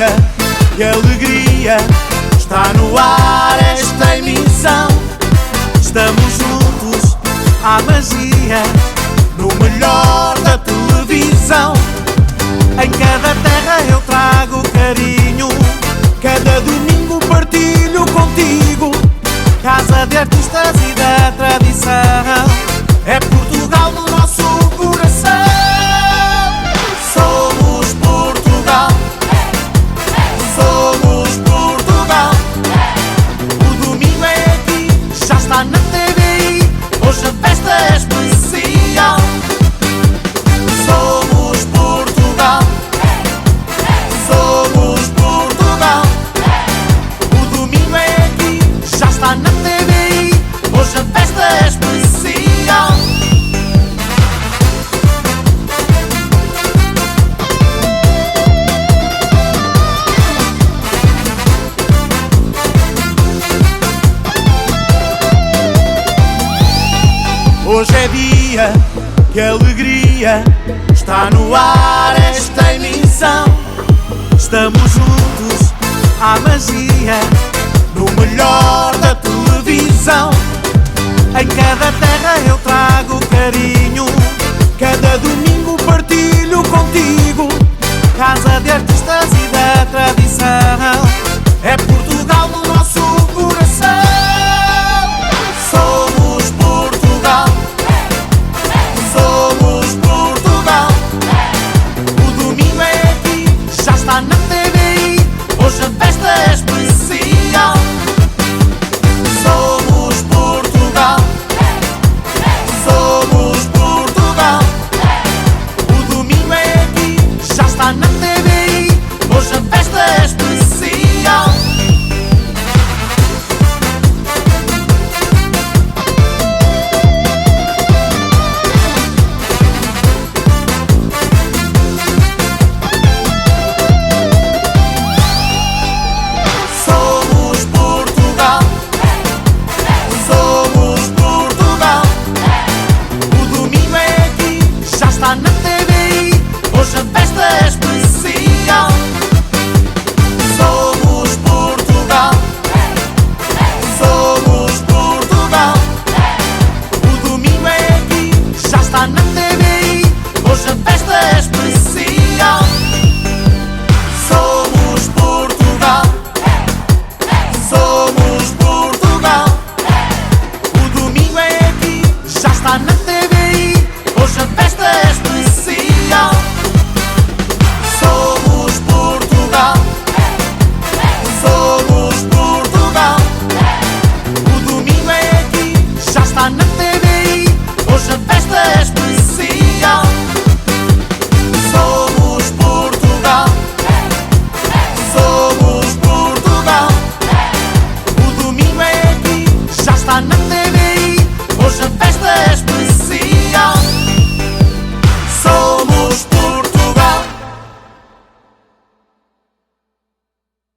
dia, que alegria, está no ar esta emissão. Estamos juntos à magia, no melhor da televisão. Em cada terra eu trago carinho, cada domingo partilho contigo. Casa de artistas e da tradição, é Portugal no nosso coração. Somos Portugal, somos Portugal. O domingo é aqui, já está na TVI, hoje a festa é especial. Somos Portugal, somos Portugal. O domingo é aqui, já está na TVI, hoje a festa é especial. Hoje é dia, que alegria, está no ar esta emissão. Estamos juntos à magia, no melhor da televisão. Em cada terra eu trago carinho, cada domingo partilho contigo. Casa de artistas e da